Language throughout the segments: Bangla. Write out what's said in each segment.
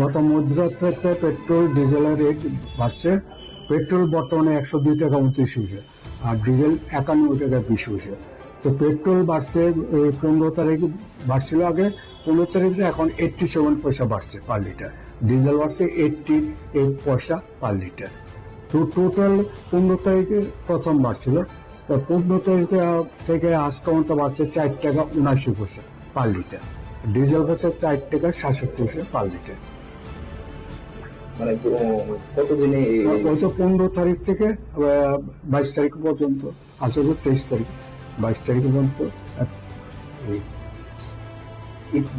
গত মধ্যরাত্রে পেট্রোল ডিজেলের রেট বাড়ছে। পেট্রোল বর্তমানে 102 টাকা 29 পয়সা, আর ডিজেল 91 টাকা 20 পয়সা। তো পেট্রোল বাড়ছে 15 তারিখে, বাড়ছিল আগে 15 তারিখে, এখন 87 পয়সা বাড়ছে পার লিটার। ডিজেল বাড়ছে 88 পয়সা পার লিটার। তো টোটাল 15 তারিখে প্রথম বাড়ছিল, তো 15 তারিখে থেকে আজ পর্যন্ত বাড়ছে 4 টাকা 79 পয়সা পার লিটার। ডিজেল হচ্ছে 4 টাকা 67 পয়সা পার লিটার। মানে কতদিনে ওই তো 15 তারিখ থেকে 22 তারিখ পর্যন্ত, আসলে 23 তারিখ, 22 তারিখ পর্যন্ত।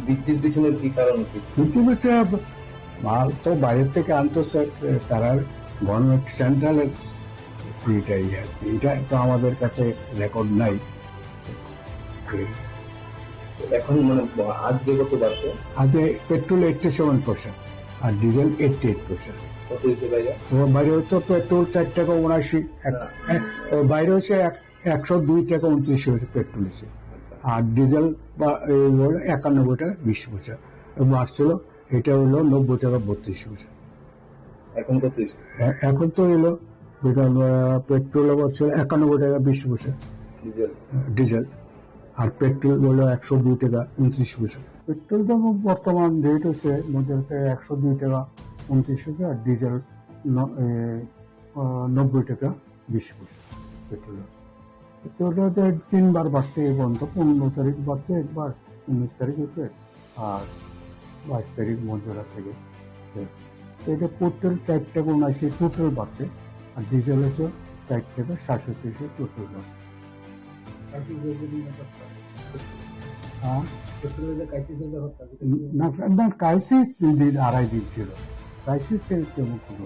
বৃদ্ধির পিছনের কি কারণ? কি পৃথিবীতে মাল তো বাইরের থেকে আনতো স্যার, তারা গভর্নমেন্ট সেন্ট্রালের এটা তো আমাদের কাছে রেকর্ড নাই। এখন মানে আজকে কত বাড়ছে? আজকে পেট্রোল 87 পয়সা আর ডিজেল 88 পয়সা। কত হচ্ছে বাইরে? বাইরে হচ্ছে পেট্রোল 4 টাকা 79, বাইরে হচ্ছে 102 টাকা 29 হয়েছে পেট্রোল হচ্ছে, আর ডিজেল বা 91 টাকা 20 পয়সা বাড়ছিল। এটা হলো 90 টাকা 32 পয়সা। এখন কত? এখন তো এলো পেট্রোল বাড়ছিল 91 টাকা 20 পয়সা ডিজেল, আর পেট্রোল হলো 102 টাকা 29 পয়সা। পেট্রোল দাম বর্তমান রেট হচ্ছে মধ্যে 102 টাকা 29 পয়সা, আর ডিজেল 90 টাকা 20 পয়সা। পেট্রোলটা 3বার বাড়ছে এই পর্যন্ত। 15 তারিখ বাড়ছে একবার, 19 তারিখ হচ্ছে, আর 22 তারিখ মধ্যরাত থেকে। এটা পেট্রোল 4 টাকা 79 টোটাল বাড়ছে, আর ডিজেল হচ্ছে 4 টাকা 67 টোটাল বাড়ছে। না, ক্রাইসিস 2-2.5 দিন ছিল। ক্রাইসিস কেমন ছিল?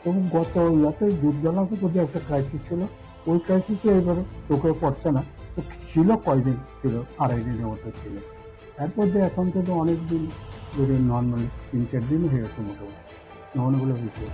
এবং গত ইয়াতে যুদ্ধজালাতে যদি একটা ক্রাইসিস ছিল, ওই ক্রাইসিসে এবার চোখে পড়ছে না। তো ছিল কয়দিন ছিল, 2.5 দিনের মতো ছিল। এরপর যে এখন তো অনেক দিন ধরে নর্মালি 3-4 দিন হয়ে গেছে মোটামুটি, নর্মালগুলো হয়েছে।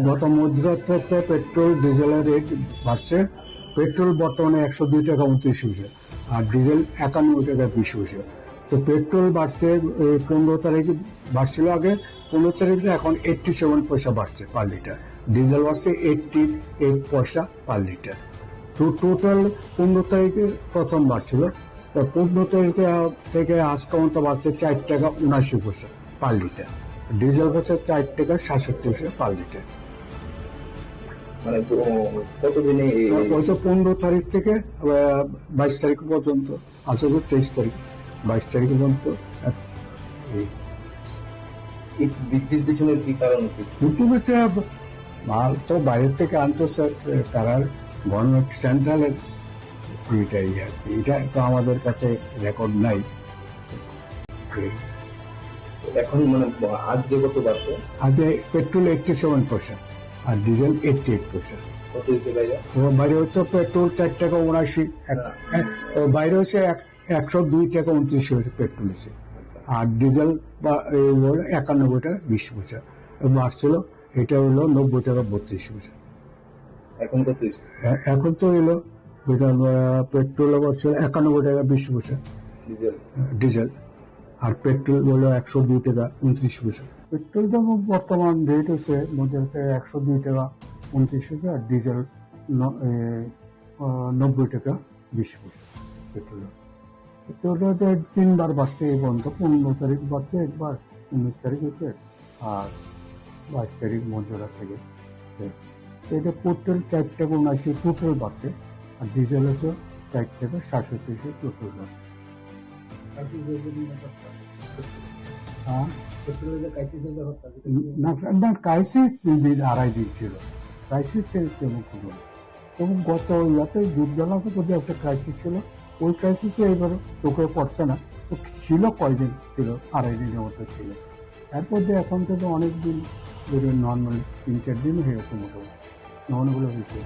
গত মধ্যরাত্রে পেট্রোল ডিজেলের রেট বাড়ছে। পেট্রোল বর্তমানে 102 টাকা 29 পয়সা আর ডিজেল 91 টাকা 20 পয়সা। তো পেট্রোল বাড়ছে 15 তারিখে বাড়ছিল আগে, 15 তারিখে এখন 87 পয়সা বাড়ছে পার লিটার। ডিজেল বাড়ছে 88 পয়সা পার লিটার। তো টোটাল 15 তারিখে প্রথম বাড়ছিল, তো 15 তারিখে থেকে আজ পর্যন্ত বাড়ছে 4 টাকা 79 পয়সা পার লিটার। ডিজেল হচ্ছে 4 টাকা 67 পয়সা পার লিটার। মানে কতদিনে ওই তো 15 তারিখ থেকে 22 তারিখ পর্যন্ত, আসলে 23 তারিখ, 22 তারিখ পর্যন্ত। এই বৃদ্ধির পিছনের কি কারণ কি? ইউটিউবে মাল তো বাইরের থেকে আনতো স্যার, তারা গভর্নমেন্ট সেন্ট্রালের এটাই আর কি। এটা তো আমাদের কাছে রেকর্ড নাই। এখন মানে আজ যে কত বাড়ছে? আজ পেট্রোল 87 পয়সা আর ডিজেল 88 পয়সা। কত দিতে ভাইয়া? বাইরে হচ্ছে পেট্রোল 4 টাকা 79, বাইরে হচ্ছে 102 টাকা 29 পয়সা পেট্রোল হচ্ছে, আর ডিজেল বা 91 টাকা 20 পয়সা বাড়ছিল। এটা হলো 90 টাকা 32 পয়সা। এখন কত? এখন তো এলো পেট্রোল বাড়ছিল 91 টাকা 20 পয়সা ডিজেল, আর পেট্রোল হলো 102 টাকা 29 পয়সা। পেট্রোল দাম বর্তমান রেট হচ্ছে মধ্যে 102 টাকা 29 পয়সা আর ডিজেল 90 টাকা 20 পয়সা। পেট্রোল 3বার বাড়ছে এই পর্যন্ত। 15 তারিখ বাড়ছে একবার, 19 তারিখ হচ্ছে, আর 22 তারিখ মধ্যরাত থেকে। এটা পেট্রোল 4 টাকা 79 টোটাল বাড়ছে, আর ডিজেল হচ্ছে 4 টাকা 67 টোটাল বাড়ছে। না, ক্রাইসিস 2 দিন 2.5 দিন ছিল। ক্রাইসিস তখন গত ইয়াতে যুদ্ধ প্রতি একটা ক্রাইসিস ছিল, ওই ক্রাইসিসে এবার চোখে পড়ছে না। তো ছিল কয়দিন, ছিল 2.5 দিনের মতো ছিল। তারপর যে এখন তো অনেক দিন ধরে নর্মাল 3-4 দিন হয়ে গেছে মোটামুটি নর্মাল হয়েছে।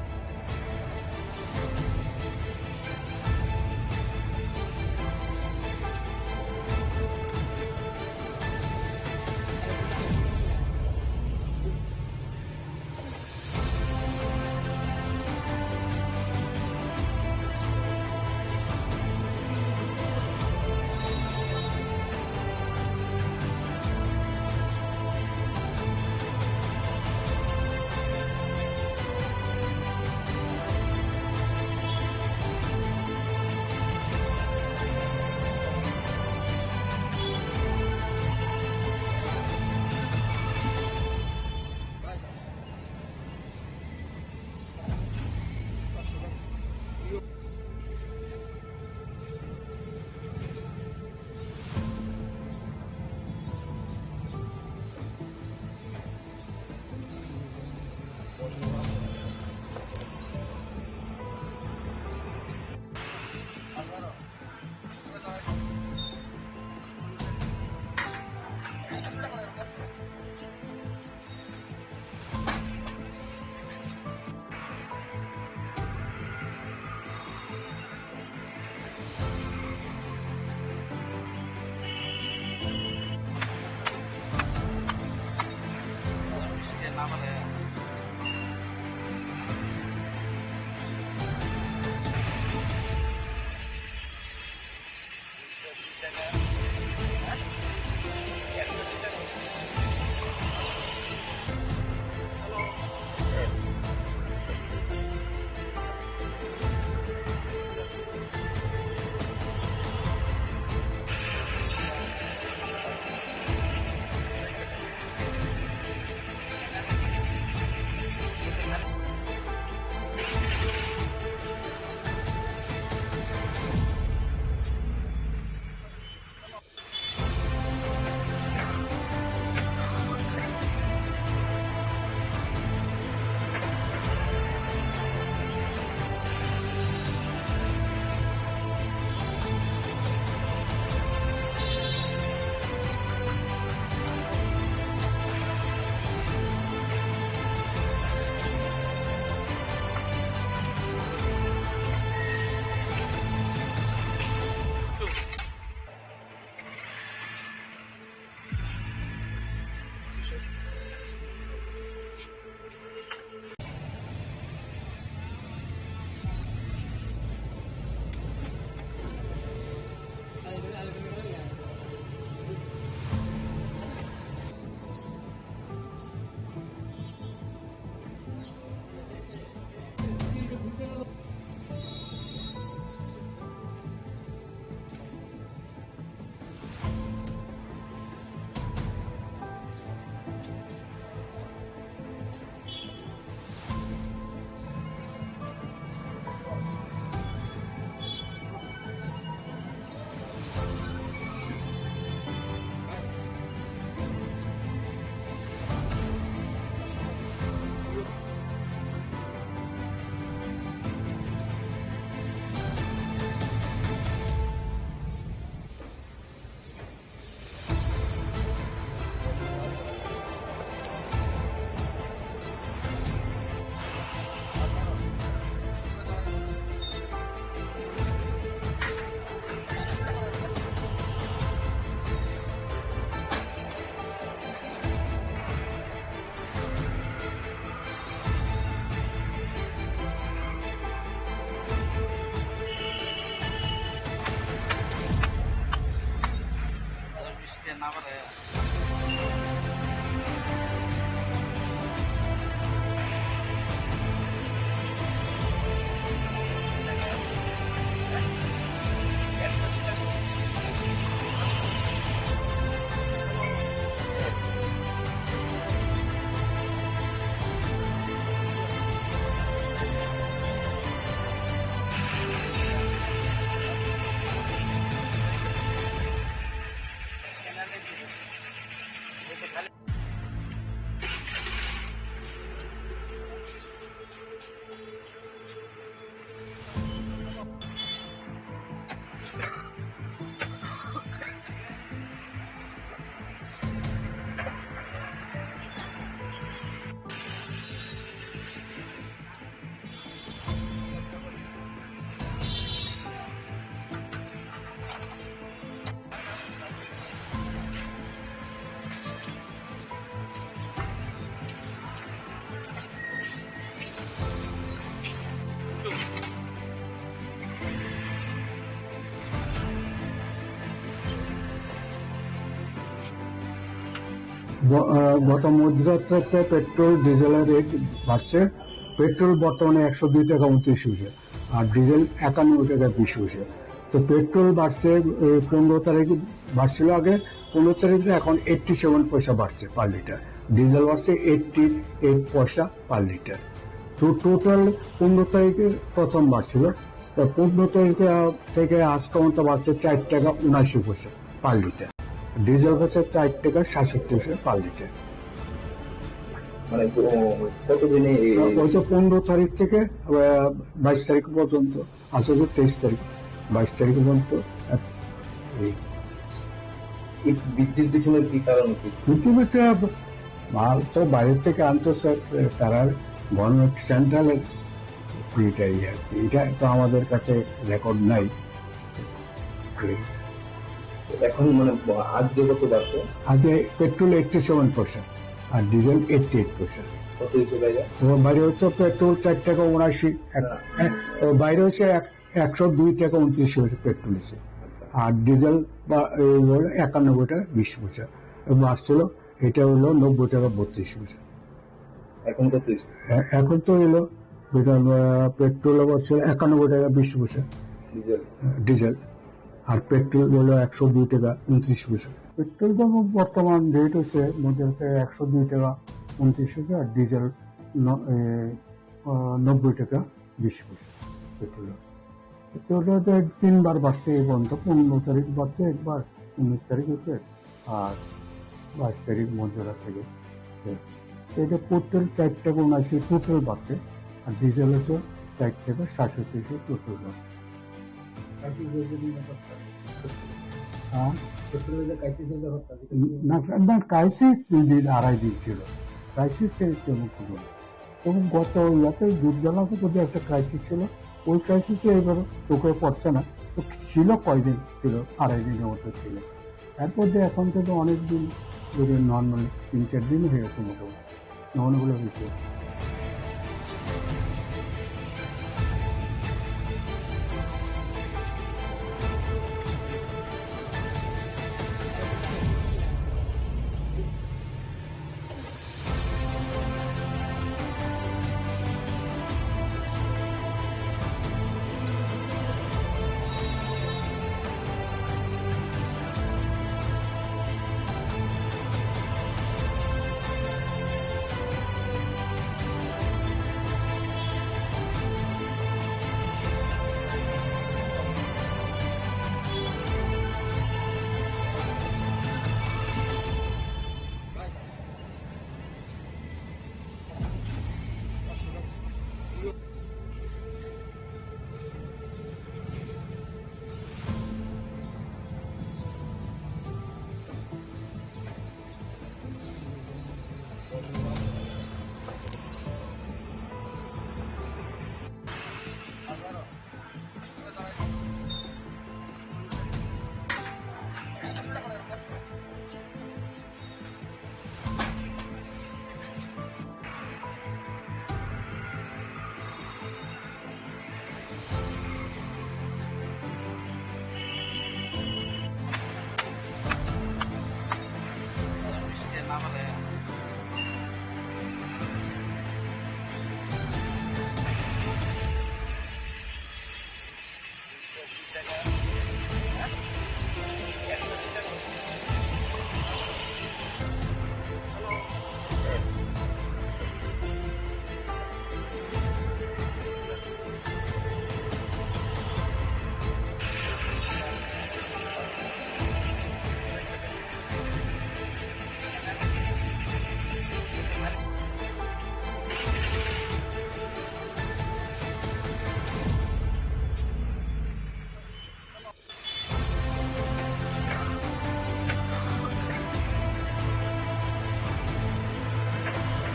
গত মধ্যরাত্রে পেট্রোল ডিজেলের রেট বাড়ছে। পেট্রোল বর্তমানে 102 টাকা 29 পয়সা আর ডিজেল 91 টাকা 20 পয়সা। তো পেট্রোল বাড়ছে 15 তারিখ বাড়ছিল আগে, 15 তারিখে এখন 87 পয়সা বাড়ছে পার লিটার। ডিজেল বাড়ছে 88 পয়সা পার লিটার। তো টোটাল 15 তারিখে প্রথম বাড়ছিল, তো 15 তারিখ থেকে আজ পর্যন্ত বাড়ছে 4 টাকা 79 পয়সা পার লিটার। ডিজেল হচ্ছে 4 টাকা 67 পয়সা পার লিটার। মানে কতদিনে ওইটা 15 তারিখ থেকে 22 তারিখ পর্যন্ত, আজ 23 তারিখ, 22 তারিখ পর্যন্ত। এই বৃদ্ধির পিছনের কি কারণ কি? পৃথিবীতে মাল তো বাইরে থেকে আনতো স্যার, তারা গভর্নমেন্ট সেন্ট্রালের এটাই আর কি, এটা তো আমাদের কাছে রেকর্ড নাই। এখন মানে আজ যে কত বাড়ছে? আগে পেট্রোল 87 পয়সা আর ডিজেল 88 পয়সা। কত হয়েছে ভাইয়া? তো বাইরে হচ্ছে পেট্রোল 4 টাকা 79, বাইরে হচ্ছে 102 টাকা 29 পয়সা পেট্রোল হচ্ছে, আর ডিজেল বা 91 টাকা 20 পয়সা বাড়ছিল। এটা হলো 90 টাকা 32 পয়সা। এখন কত হয়েছে? এখন তো এলো পেট্রোল বাড়ছিল 91 টাকা 20 পয়সা ডিজেল। ডিজেল, আর পেট্রোল হলো 102 টাকা 29 পয়সা। পেট্রোল দাম বর্তমান রেট হচ্ছে মধ্যে 102 টাকা 29 পয়সা আর ডিজেল 90 টাকা 20 পয়সা। পেট্রোল 3বার বাড়ছে এই পর্যন্ত, 15 তারিখ বাড়ছে একবার, 19 তারিখ হচ্ছে, আর 22 তারিখ মধ্যরাত থেকে। এটা পেট্রোল 4 টাকা 79 টোটাল বাড়ছে, আর ডিজেল হচ্ছে 4 টাকা 67 পয়সা টোটাল বাড়ছে। না ক্রাইসিস 2 দিন 2.5 দিন ছিল, ক্রাইসিস তেমন কোনো না। এবং গত ইয়াতে দুর্জলাতে যদি একটা ক্রাইসিস ছিল, ওই ক্রাইসিসে এবার চোখে পড়ছে না, তো ছিল কয়দিন ছিল, 2.5 দিনের মতো ছিল। এরপর যে এখন থেকে অনেক দিন ধরে নর্মালি 3-4 দিন হয়ে গেছে মোটামুটি, নর্মালগুলো হয়েছে।